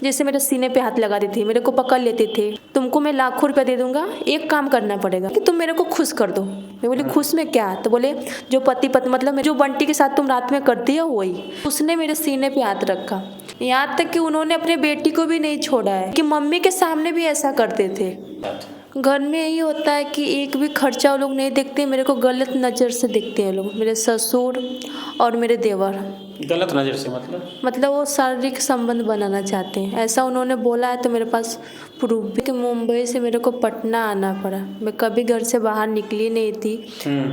जैसे मेरे सीने पे हाथ लगा देते थे, मेरे को पकड़ लेते थे, तुमको मैं लाखों रुपया दे दूंगा, एक काम करना पड़ेगा कि तुम मेरे को खुश कर दो। मैं बोली खुश में क्या? तो बोले जो पति पत्नी मतलब जो बंटी के साथ तुम रात में करती हो वही। उसने मेरे सीने पे हाथ रखा, यहाँ तक कि उन्होंने अपने बेटी को भी नहीं छोड़ा है, कि मम्मी के सामने भी ऐसा करते थे। घर में यही होता है कि एक भी खर्चा वो लोग नहीं देखते, मेरे को गलत नज़र से देखते हैं लोग, मेरे ससुर और मेरे देवर। गलत नज़र से मतलब वो शारीरिक संबंध बनाना चाहते हैं, ऐसा उन्होंने बोला है। तो मेरे पास प्रूफ भी कि मुंबई से मेरे को पटना आना पड़ा, मैं कभी घर से बाहर निकली नहीं थी,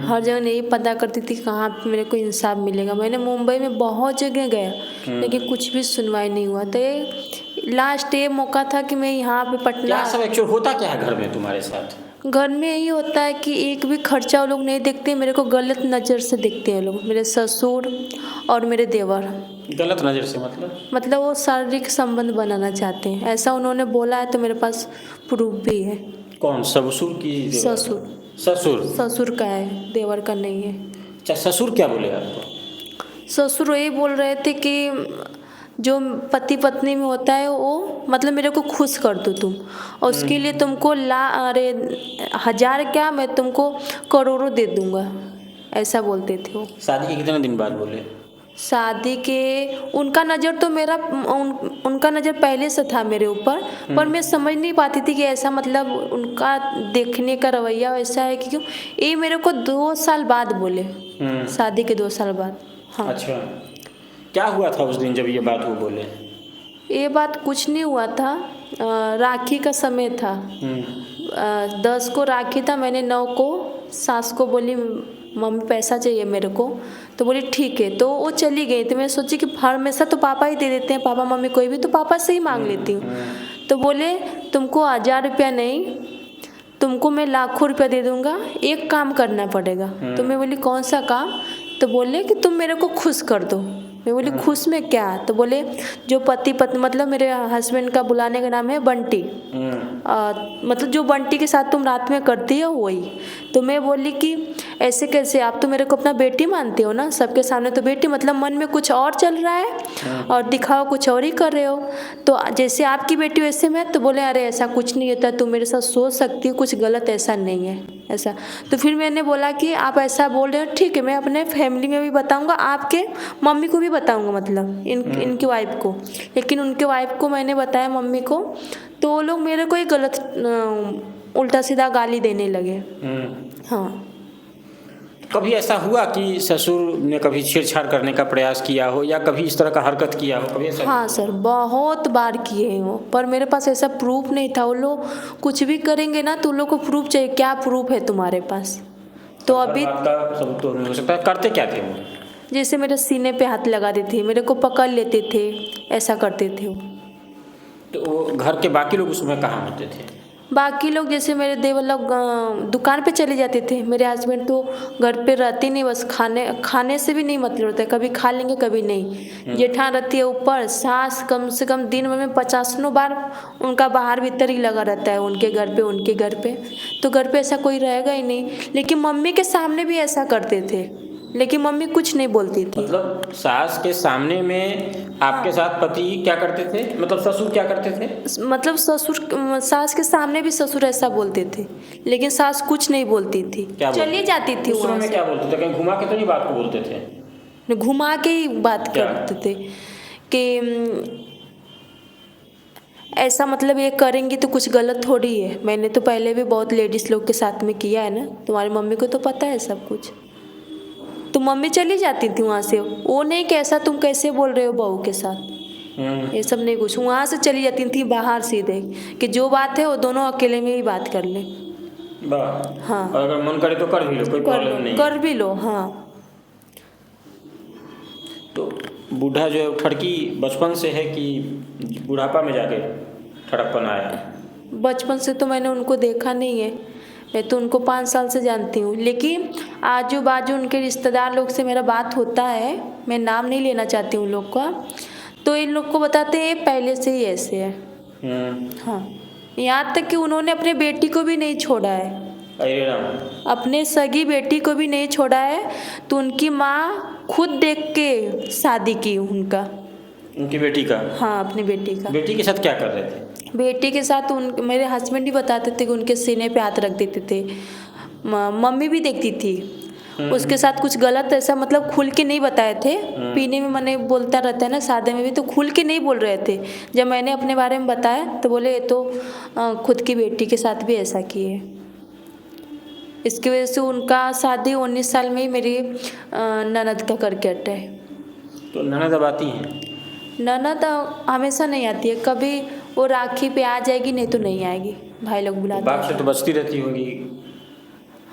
हर जगह नहीं पता करती थी कहाँ पे मेरे को इंसाफ मिलेगा। मैंने मुंबई में बहुत जगह गया, लेकिन कुछ भी सुनवाई नहीं हुआ। तो ये लास्ट ये मौका था कि मैं यहाँ पे पटना। क्या सब एक्चुअल होता क्या है घर में तुम्हारे साथ? घर में यही होता है कि एक भी खर्चा वो लोग नहीं देखते, मेरे को गलत नज़र से देखते हैं लोग, मेरे ससुर और मेरे देवर। गलत नज़र से मतलब वो शारीरिक संबंध बनाना चाहते हैं, ऐसा उन्होंने बोला है। तो मेरे पास प्रूफ भी है। कौन, ससुर की? ससुर ससुर का है, देवर का नहीं है। अच्छा, ससुर क्या बोले आपको? ससुर यही बोल रहे थे कि जो पति पत्नी में होता है वो मतलब मेरे को खुश कर दो तुम, और उसके लिए तुमको अरे 1000 क्या, मैं तुमको करोड़ों दे दूंगा, ऐसा बोलते थे वो। शादी के कितने दिन बाद बोले? शादी के उनका नज़र तो उनका नज़र पहले से था मेरे ऊपर, पर मैं समझ नहीं पाती थी कि ऐसा मतलब उनका देखने का रवैया ऐसा है कि क्यों। ये मेरे को 2 साल बाद बोले, शादी के 2 साल बाद। हाँ। अच्छा, क्या हुआ था उस दिन जब ये बात वो बोले? ये बात कुछ नहीं हुआ था, राखी का समय था। 10 को राखी था, मैंने 9 को सास को बोली मम्मी पैसा चाहिए मेरे को, तो बोली ठीक है। तो वो चली गई। तो मैं सोची कि हमेशा तो पापा ही दे देते हैं, पापा मम्मी कोई भी तो पापा से ही मांग लेती हूँ। तो बोले तुमको 1000 रुपया नहीं, तुमको मैं लाखों रुपया दे दूंगा, एक काम करना पड़ेगा। तो मैं बोली कौन सा काम? तो बोले कि तुम मेरे को खुश कर दो। मैं बोली खुश में क्या? तो बोले जो पति पत्नी मतलब मेरे हस्बैंड का बुलाने का नाम है बंटी, मतलब जो बंटी के साथ तुम रात में करती हो वही। तो मैं बोली कि ऐसे कैसे, आप तो मेरे को अपना बेटी मानते हो ना, सबके सामने तो बेटी, मतलब मन में कुछ और चल रहा है और दिखावा कुछ और ही कर रहे हो। तो जैसे आपकी बेटी वैसे मैं। तो बोले अरे ऐसा कुछ नहीं होता, तुम मेरे साथ सोच सकती हो, कुछ गलत ऐसा नहीं है ऐसा। तो फिर मैंने बोला कि आप ऐसा बोल रहे हो, ठीक है, मैं अपने फैमिली में भी बताऊंगा, आपके मम्मी को भी बताऊंगा, मतलब इनकी वाइफ को। लेकिन उनके वाइफ को मैंने बताया मम्मी को, तो वो लोग मेरे को ही गलत उल्टा सीधा गाली देने लगे। हाँ। कभी ऐसा हुआ कि ससुर ने कभी छेड़छाड़ करने का प्रयास किया हो या कभी इस तरह का हरकत किया हो? कभी ऐसा? हाँ सर, बहुत बार किए हैं वो, पर मेरे पास ऐसा प्रूफ नहीं था। वो लोग कुछ भी करेंगे ना तो उन लोग को प्रूफ चाहिए, क्या प्रूफ है तुम्हारे पास? तो अभी सब तो नहीं हो सकता। करते क्या थे वो? जैसे मेरे सीने पे हाथ लगा देते थे, मेरे को पकड़ लेते थे, ऐसा करते थे वो। तो वो घर के बाकी लोग उसमें कहाँ होते थे? बाकी लोग जैसे मेरे देवर लोग दुकान पे चले जाते थे, मेरे हस्बैंड तो घर पे रहते नहीं, बस खाने से भी नहीं मतलब होता है, कभी खा लेंगे कभी नहीं। जेठान रहती है ऊपर, सास कम से कम दिन भर में 50 बार उनका बाहर भीतर ही लगा रहता है, उनके घर पे। तो घर पे ऐसा कोई रहेगा ही नहीं। लेकिन मम्मी के सामने भी ऐसा करते थे, लेकिन मम्मी कुछ नहीं बोलती थी। मतलब सास के सामने में आपके साथ पति क्या करते थे, मतलब ससुर क्या करते थे? मतलब ससुर सास के सामने भी ससुर ऐसा बोलते थे, लेकिन सास कुछ नहीं बोलती थी, चली जाती थी वहाँ से। क्या बोलते थे? कहीं घुमा के तो नहीं बात को बोलते थे? घुमा के ही बात करते थे कि ऐसा मतलब ये करेंगी तो कुछ गलत थोड़ी है। मैंने तो पहले भी बहुत लेडीज लोग के साथ में किया है ना, तुम्हारी मम्मी को तो पता है सब कुछ। तो मम्मी चली जाती थी वहाँ से, वो नहीं कि ऐसा तुम कैसे बोल रहे हो बहू के साथ, ये सब नहीं कुछ। वहाँ से चली जाती थी बाहर सीधे, कि जो बात है वो दोनों अकेले में ही बात कर लें। हाँ, और अगर मन करे तो कर भी लो, कोई प्रॉब्लम नहीं, कर भी लो। हाँ। तो बूढ़ा जो है ठड़की बचपन से है कि बुढ़ापा में जाके ठड़कपन आया? बचपन से तो मैंने उनको देखा नहीं है, मैं तो उनको 5 साल से जानती हूँ। लेकिन आजू बाजू उनके रिश्तेदार लोग से मेरा बात होता है, मैं नाम नहीं लेना चाहती हूँ उन लोग का, तो इन लोग को बताते हैं पहले से ही ऐसे है। हाँ, यहाँ तक कि उन्होंने अपने बेटी को भी नहीं छोड़ा है, अपने सगी बेटी को भी नहीं छोड़ा है। तो उनकी माँ खुद देख के शादी की उनका, उनकी बेटी का? हाँ, अपनी बेटी का। बेटी के साथ क्या कर रहे थे? बेटी के साथ उन मेरे हस्बैंड ही बताते थे कि उनके सीने पे हाथ रख देते थे। मम्मी भी देखती थी। उसके साथ कुछ गलत ऐसा मतलब खुल के नहीं बताए थे। पीने में मैंने बोलता रहता है ना शादी में भी, तो खुल के नहीं बोल रहे थे। जब मैंने अपने बारे में बताया तो बोले ये तो खुद की बेटी के साथ भी ऐसा किए। इसकी वजह से उनका शादी 19 साल में ही मेरी ननद का करके हटा है। तो ननद अब आती हैं? ननद हमेशा नहीं आती है, कभी वो राखी पे आ जाएगी, नहीं तो नहीं आएगी। भाई लोग बुलाते बाप से हैं। तो बचती रहती होंगी?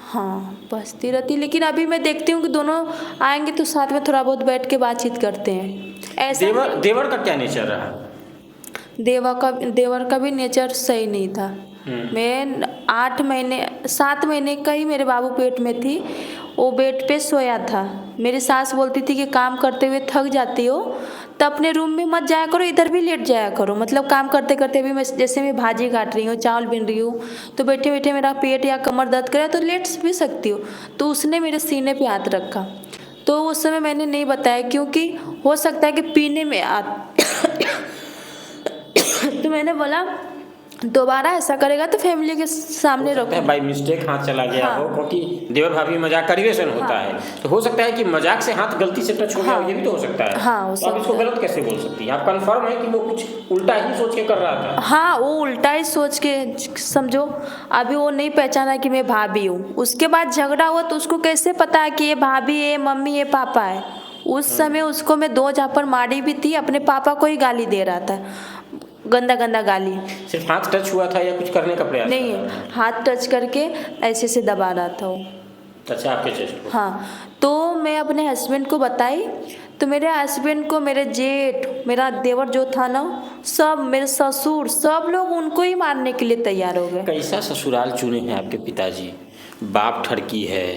हाँ, बसती रहती, लेकिन अभी मैं देखती हूँ कि दोनों आएंगे तो साथ में थोड़ा बहुत बैठ के बातचीत करते हैं। ऐसा देवर का क्या नेचर रहा? देवर का भी नेचर सही नहीं था। मैं 7 महीने का ही मेरे बाबू पेट में थी, वो बेड पे सोया था। मेरी सास बोलती थी कि काम करते हुए थक जाती हो तो अपने रूम में मत जाया करो, इधर भी लेट जाया करो। मतलब काम करते करते भी मैं जैसे मैं भाजी काट रही हूँ, चावल बीन रही हूँ, तो बैठे बैठे मेरा पेट या कमर दर्द करे तो लेट भी सकती हो। तो उसने मेरे सीने पे हाथ रखा, तो उस समय मैंने नहीं बताया क्योंकि हो सकता है कि पीने में तो मैंने बोला दोबारा ऐसा करेगा तो फैमिली के सामने रखो। बाई मिस्टेक हाथ चला गया हाँ। हो, क्योंकि देवर भाभी मजाक का रिलेशन होता हाँ। है, तो हो सकता है कि मजाक से हाथ गलती से टच हो गया हो, हाँ। ये भी तो हो सकता है। हाँ, हो तो आप इसको सकता है। गलत कैसे बोल सकती हैं? आप कंफर्म है कि वो कुछ उल्टा ही सोच के कर रहा था? हाँ, वो उल्टा ही सोच के समझो। अभी वो नहीं पहचाना कि मैं भाभी हूँ। उसके बाद झगड़ा हुआ तो उसको कैसे पता है कि ये भाभी है, मम्मी है, पापा है। उस समय उसको मैं 2 झापड़ मारी भी थी, अपने पापा को ही गाली दे रहा था, गंदा गंदा गाली। सिर्फ हाथ टच हुआ था या कुछ करने का प्रयास? नहीं, हाथ टच करके ऐसे से दबा रहा था वो। अच्छा, आपके चेस्ट को? हाँ, तो मैं अपने हस्बैंड को बताई, तो मेरे हस्बैंड को मेरे जेठ, मेरा देवर जो था ना, सब मेरे ससुर, सब लोग उनको ही मारने के लिए तैयार हो गए। कैसा ससुराल चुने हैं आपके पिताजी? बाप ठरकी है,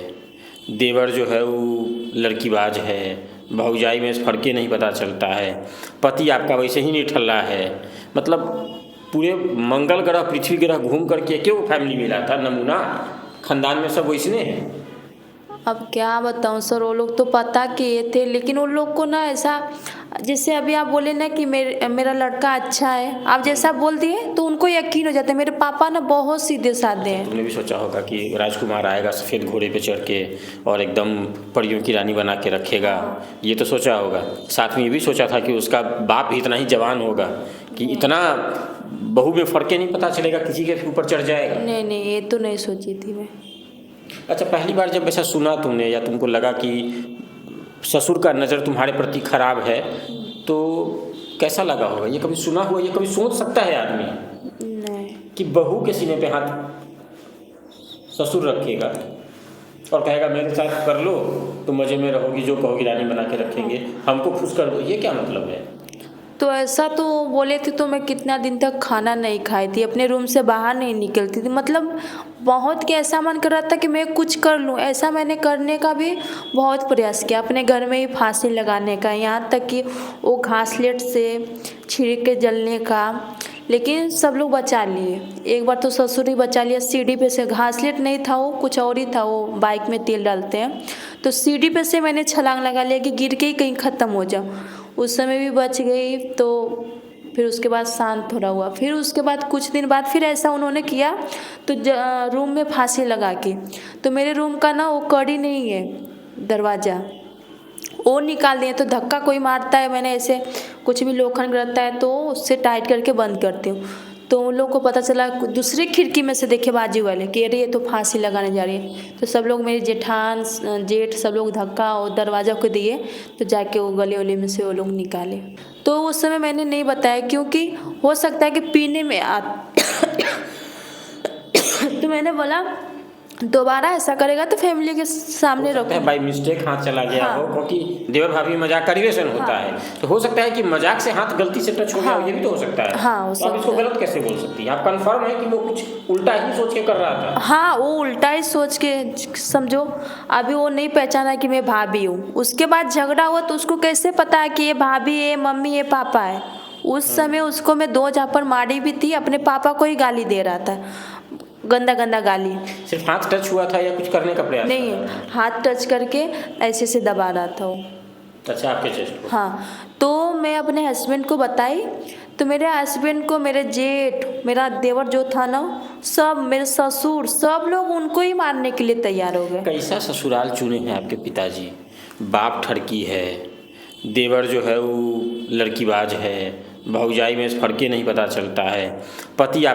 देवर जो है वो लड़कीबाज है, भौजाई में फर्के नहीं पता चलता है, पति आपका वैसे ही नहीं ठल्ला है। मतलब पूरे मंगल ग्रह पृथ्वी ग्रह घूम करके क्यों फैमिली मिला था नमूना? खानदान में सब वैसने हैं। अब क्या बताऊँ सर, वो लोग तो पता किए थे, लेकिन उन लोग को ना ऐसा, जैसे अभी आप बोले ना कि मेरा लड़का अच्छा है, आप जैसा बोल दिए तो उनको यकीन हो जाता है। मेरे पापा ना बहुत सीधे साधे हैं। तुमने भी सोचा होगा कि राजकुमार आएगा सफ़ेद घोड़े पे चढ़ के और एकदम परियों की रानी बना के रखेगा, ये तो सोचा होगा। साथ में ये भी सोचा था कि उसका बाप भी इतना ही जवान होगा कि इतना बहू में फर्के नहीं पता चलेगा, किसी के ऊपर चढ़ जाएगा। नहीं, ये तो नहीं सोची थी मैं। अच्छा, पहली बार जब ऐसा सुना तुमने या तुमको लगा कि ससुर का नज़र तुम्हारे प्रति खराब है, तो कैसा लगा होगा? ये कभी सुना हुआ, ये कभी सोच सकता है आदमी नहीं। कि बहू के सीने पे हाथ ससुर रखेगा और कहेगा मेरे साथ कर लो तो मज़े में रहोगी, जो कहोगी रानी बना के रखेंगे, हमको खुश कर दो? ये क्या मतलब है? तो ऐसा तो बोले थे तो मैं कितना दिन तक खाना नहीं खाई थी, अपने रूम से बाहर नहीं निकलती थी। मतलब बहुत के ऐसा मन कर रहा था कि मैं कुछ कर लूँ। ऐसा मैंने करने का भी बहुत प्रयास किया, अपने घर में ही फांसी लगाने का, यहाँ तक कि वो घासलेट से छिड़क के जलने का, लेकिन सब लोग बचा लिए। एक बार तो ससुर ही बचा लिया, सीढ़ी पे से, घासलेट नहीं था वो, कुछ और ही था, वो बाइक में तेल डालते हैं, तो सीढ़ी पे से मैंने छलांग लगा लिया कि गिर के ही कहीं ख़त्म हो जाऊँ। उस समय भी बच गई। तो फिर उसके बाद शांत थोड़ा हुआ। फिर उसके बाद कुछ दिन बाद फिर ऐसा उन्होंने किया, तो रूम में फांसी लगा के, तो मेरे रूम का ना वो कड़ी नहीं है दरवाज़ा, वो निकाल दिए। तो धक्का कोई मारता है, मैंने ऐसे कुछ भी लोखंड रहता है तो उससे टाइट करके बंद करती हूँ। तो उन लोगों को पता चला, दूसरी खिड़की में से देखे बाजू वाले कि अरे ये तो फांसी लगाने जा रही है। तो सब लोग, मेरे जेठान जेठ, सब लोग धक्का और दरवाज़ा को दिए, तो जाके वो गले वले में से वो लोग निकाले। तो उस समय मैंने नहीं बताया क्योंकि हो सकता है कि पीने में तो मैंने बोला दोबारा ऐसा करेगा तो फैमिली के सामने रखो। बाई मिस्टेक हाथ चला गया हाँ। हो, क्योंकि देवर भाभी मजाक का रिलेशन होता है, तो हो सकता है कि मजाक से हाथ गलती से टच हो गया हो, ये भी तो हो सकता है। हाँ, हो तो आप इसको सकता है। गलत कैसे बोल सकती हैं? आप कंफर्म है कि वो कुछ उल्टा ही सोच के कर रहा था? हाँ, वो उल्टा ही सोच के समझो। अभी वो नहीं पहचाना कि मैं भाभी हूँ। उसके बाद झगड़ा हुआ तो उसको कैसे पता है कि ये भाभी है, मम्मी है, पापा है। उस समय उसको मैं 2 झापड़ मारी भी थी, अपने पापा को ही गाली दे रहा था, गंदा गंदा गाली। सिर्फ हाथ टच हुआ था या कुछ करने का प्रयास? नहीं, हाथ टच करके ऐसे से दबा रहा था वो। अच्छा, आपके चेस्ट को। हाँ, तो मैं अपने हस्बैंड को बताई, तो मेरे हस्बैंड को मेरे जेठ, मेरा देवर जो था ना, सब मेरे ससुर, सब लोग उनको ही मारने के लिए तैयार हो गए। कैसा ससुराल चुने हैं आपके पिताजी? बाप ठरकी है, देवर जो है वो लड़कीबाज है, भौजाई में फर्क ही नहीं पता चलता है, पति आप